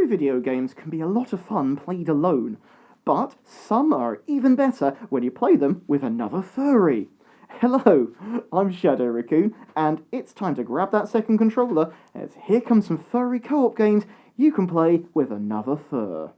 Furry video games can be a lot of fun played alone, but some are even better when you play them with another furry. Hello, I'm Shadow Raccoon, and it's time to grab that second controller, as here comes some furry co-op games you can play with another fur.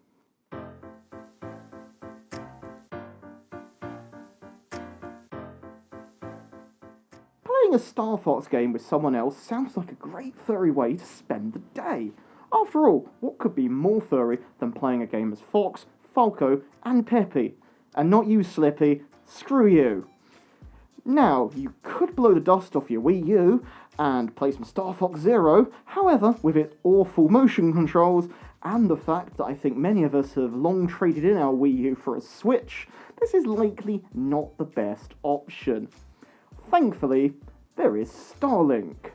Playing a Star Fox game with someone else sounds like a great furry way to spend the day. After all, what could be more furry than playing a game as Fox, Falco, and Peppy? And not you, Slippy. Screw you. Now, you could blow the dust off your Wii U and play some Star Fox Zero, however, with its awful motion controls and the fact that I think many of us have long traded in our Wii U for a Switch, this is likely not the best option. Thankfully, there is STARLINK.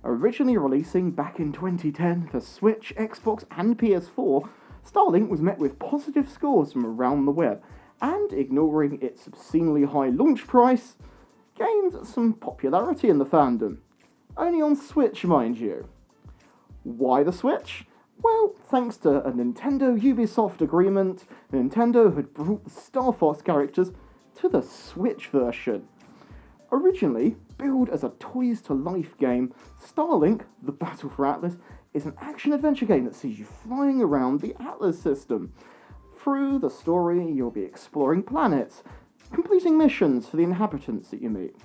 Originally releasing back in 2010 for Switch, Xbox and PS4, STARLINK was met with positive scores from around the web, and ignoring its obscenely high launch price, gained some popularity in the fandom. Only on Switch, mind you. Why the Switch? Well, thanks to a Nintendo-Ubisoft agreement, Nintendo had brought the Star Fox characters to the Switch version. Originally billed as a toys-to-life game, STARLINK, The Battle for Atlas, is an action-adventure game that sees you flying around the Atlas system. Through the story, you'll be exploring planets, completing missions for the inhabitants that you meet,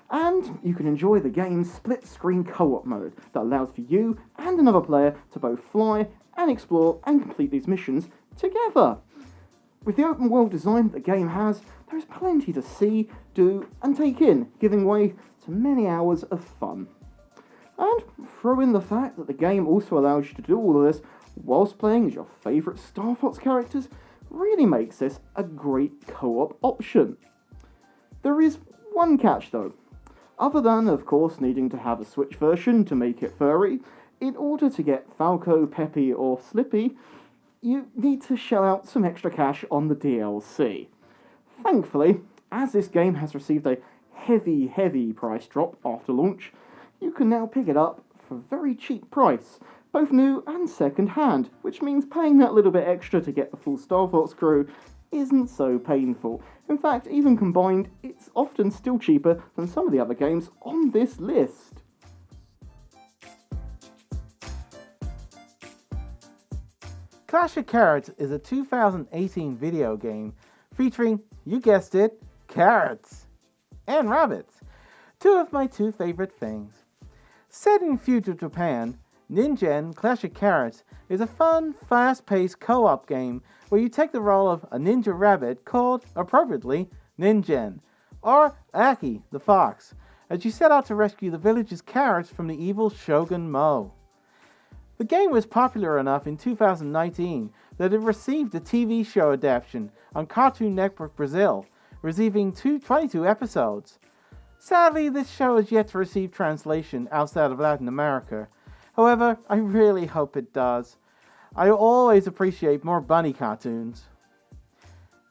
and you can enjoy the game's split-screen co-op mode that allows for you and another player to both fly and explore and complete these missions together. With the open world design the game has, there is plenty to see, do, and take in, giving way to many hours of fun. And throw in the fact that the game also allows you to do all of this whilst playing as your favourite Star Fox characters really makes this a great co-op option. There is one catch though. Other than, of course, needing to have a Switch version to make it furry, in order to get Falco, Peppy, or Slippy, you need to shell out some extra cash on the DLC. Thankfully, as this game has received a heavy price drop after launch, you can now pick it up for a very cheap price, both new and second hand, which means paying that little bit extra to get the full Star Fox crew isn't so painful. In fact, even combined, it's often still cheaper than some of the other games on this list. Clash of Carrots is a 2018 video game featuring, you guessed it, carrots and rabbits. Two of my two favorite things. Set in feudal Japan, Ningen Clash of Carrots is a fun, fast-paced co-op game where you take the role of a ninja rabbit called, appropriately, Ningen, or Aki the fox, as you set out to rescue the village's carrots from the evil Shogun Mo. The game was popular enough in 2019 that it received a TV show adaptation on Cartoon Network Brazil, receiving 22 episodes. Sadly, this show is yet to receive translation outside of Latin America. However, I really hope it does. I always appreciate more bunny cartoons.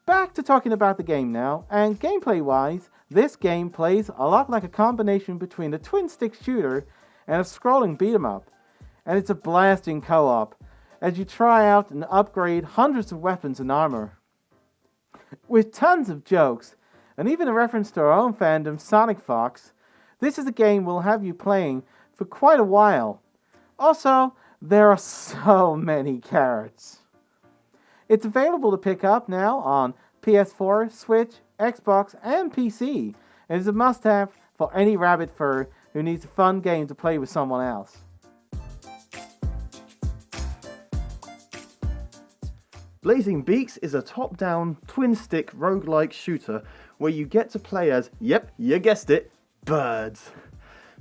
Back to talking about the game now, and gameplay-wise, this game plays a lot like a combination between a twin-stick shooter and a scrolling beat-em-up. And it's a blast in co-op, as you try out and upgrade hundreds of weapons and armor. With tons of jokes, and even a reference to our own fandom, Sonic Fox, this is a game we'll have you playing for quite a while. Also, there are so many carrots. It's available to pick up now on PS4, Switch, Xbox, and PC, and is a must-have for any rabbit fur who needs a fun game to play with someone else. Blazing Beaks is a top-down, twin-stick roguelike shooter where you get to play as, yep, you guessed it, birds.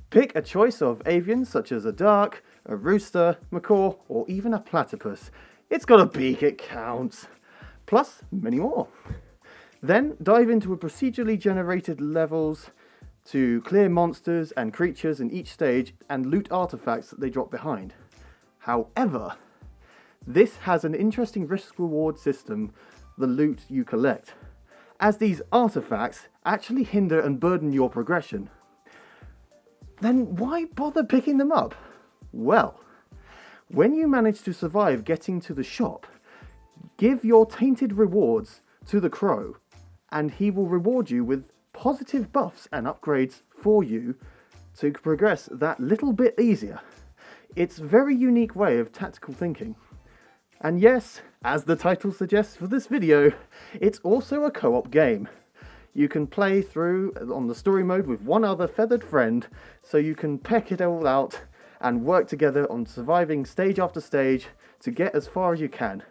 Pick a choice of avians such as a duck, a rooster, macaw, or even a platypus. It's got a beak, it counts. Plus, many more. Then dive into a procedurally generated levels to clear monsters and creatures in each stage and loot artifacts that they drop behind. However, this has an interesting risk-reward system, the loot you collect, as these artifacts actually hinder and burden your progression. Then why bother picking them up? Well, When you manage to survive getting to the shop, give your tainted rewards to the crow, and he will reward you with positive buffs and upgrades for you to progress that little bit easier. It's a very unique way of tactical thinking. And yes, as the title suggests for this video, it's also a co-op game. You can play through on the story mode with one other feathered friend, so you can peck it all out and work together on surviving stage after stage to get as far as you can.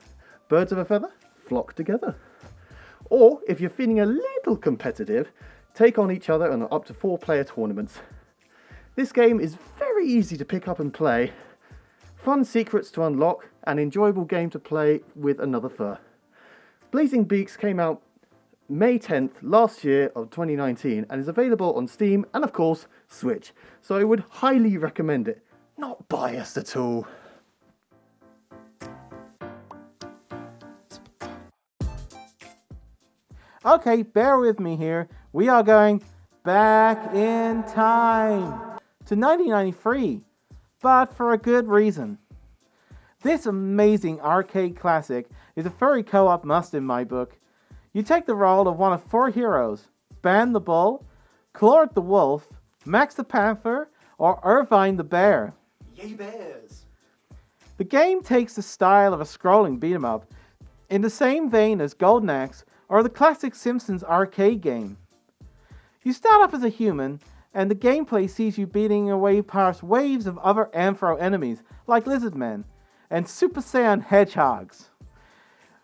Birds of a feather, flock together. Or, if you're feeling a little competitive, take on each other in up to 4-player tournaments. This game is very easy to pick up and play, fun secrets to unlock, an enjoyable game to play with another fur. Blazing Beaks came out May 10th last year of 2019 and is available on Steam and of course Switch, so I would highly recommend it. Not biased at all. Okay, bear with me here. We are going back in time to 1993, but for a good reason. This amazing arcade classic is a furry co-op must in my book. You take the role of one of 4 heroes: Ban the Bull, Claude the Wolf, Max the Panther, or Irvine the Bear. Yay bears! The game takes the style of a scrolling beat-em-up in the same vein as Golden Axe or the classic Simpsons arcade game. You start off as a human, and the gameplay sees you beating away past waves of other Amphro enemies like Lizardmen and Super Saiyan hedgehogs.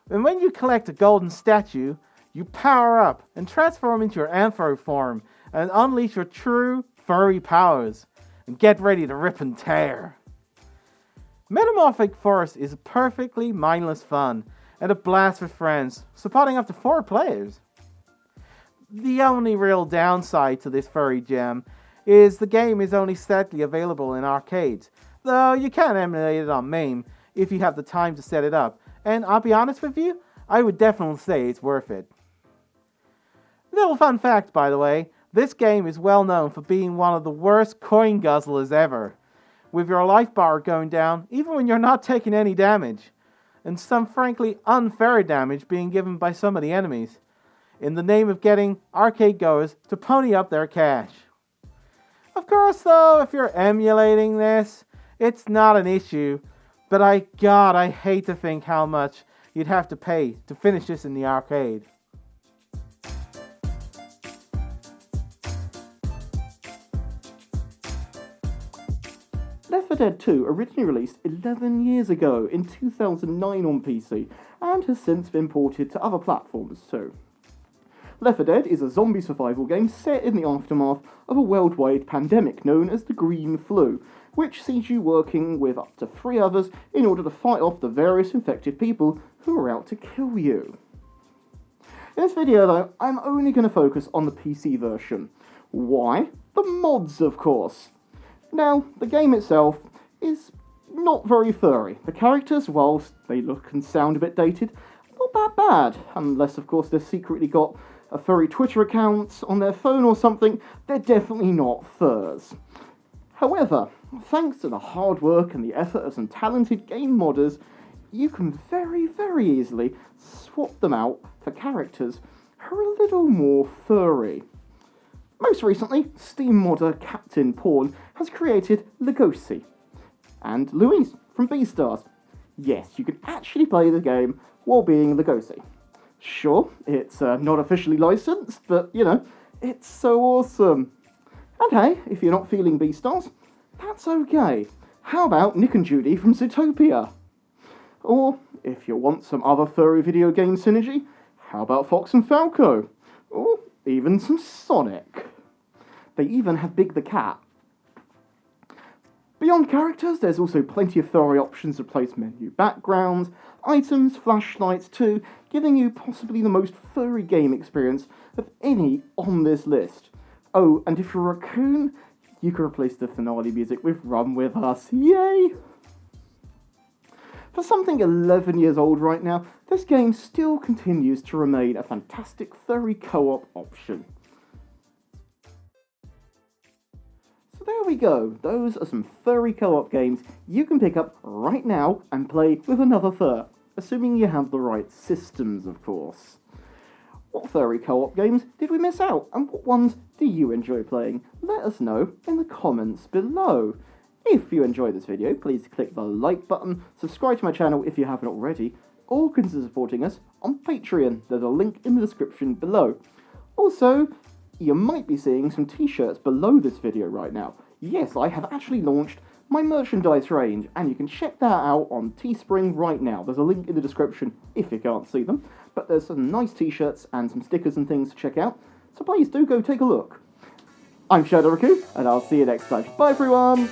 And when you collect a golden statue, you power up and transform into your Amphro form and unleash your true furry powers and get ready to rip and tear. Metamorphic Force is perfectly mindless fun and a blast with friends, supporting up to 4 players. The only real downside to this furry gem is the game is only sadly available in arcades, though you can emulate it on MAME if you have the time to set it up, and I'll be honest with you, I would definitely say it's worth it. Little fun fact, by the way, this game is well known for being one of the worst coin guzzlers ever, with your life bar going down even when you're not taking any damage, and some frankly unfair damage being given by some of the enemies, in the name of getting arcade goers to pony up their cash. Of course though, if you're emulating this, it's not an issue, but I hate to think how much you'd have to pay to finish this in the arcade. Left 4 Dead 2 originally released 11 years ago in 2009 on PC, and has since been ported to other platforms too. Left 4 Dead is a zombie survival game set in the aftermath of a worldwide pandemic known as the Green Flu, which sees you working with up to 3 others in order to fight off the various infected people who are out to kill you. In this video though, I'm only going to focus on the PC version. Why? The mods, of course. Now, the game itself is not very furry. The characters, whilst they look and sound a bit dated, not that bad, unless of course they've secretly got a furry Twitter account on their phone or something. They're definitely not furs. However, thanks to the hard work and the effort of some talented game modders, you can very, very easily swap them out for characters who are a little more furry. Most recently, Steam modder Captain Pawn has created Lugosi, and Louise from BEAKS. Yes, you can actually play the game while being Lugosi. Sure, it's not officially licensed, but, you know, it's so awesome. And hey, if you're not feeling BEAKS, that's okay. How about Nick and Judy from Zootopia? Or, if you want some other furry video game synergy, how about Fox and Falco? Or even some Sonic. They even have Big the Cat. Beyond characters, there's also plenty of furry options to place menu backgrounds, items, flashlights too, giving you possibly the most furry game experience of any on this list. Oh, and if you're a raccoon, you can replace the finale music with Run With Us. Yay! For something 11 years old right now, this game still continues to remain a fantastic furry co-op option. So there we go. Those are some furry co-op games you can pick up right now and play with another fur. Assuming you have the right systems, of course. What furry co-op games did we miss out, and what ones do you enjoy playing? Let us know in the comments below. If you enjoyed this video, please click the like button, subscribe to my channel if you haven't already, or consider supporting us on Patreon. There's a link in the description below. Also, you might be seeing some t-shirts below this video right now. Yes, I have actually launched my merchandise range, and you can check that out on Teespring right now. There's a link in the description if you can't see them, but there's some nice t-shirts and some stickers and things to check out, so please do go take a look. I'm Lew The Raccoon, and I'll see you next time. Bye everyone!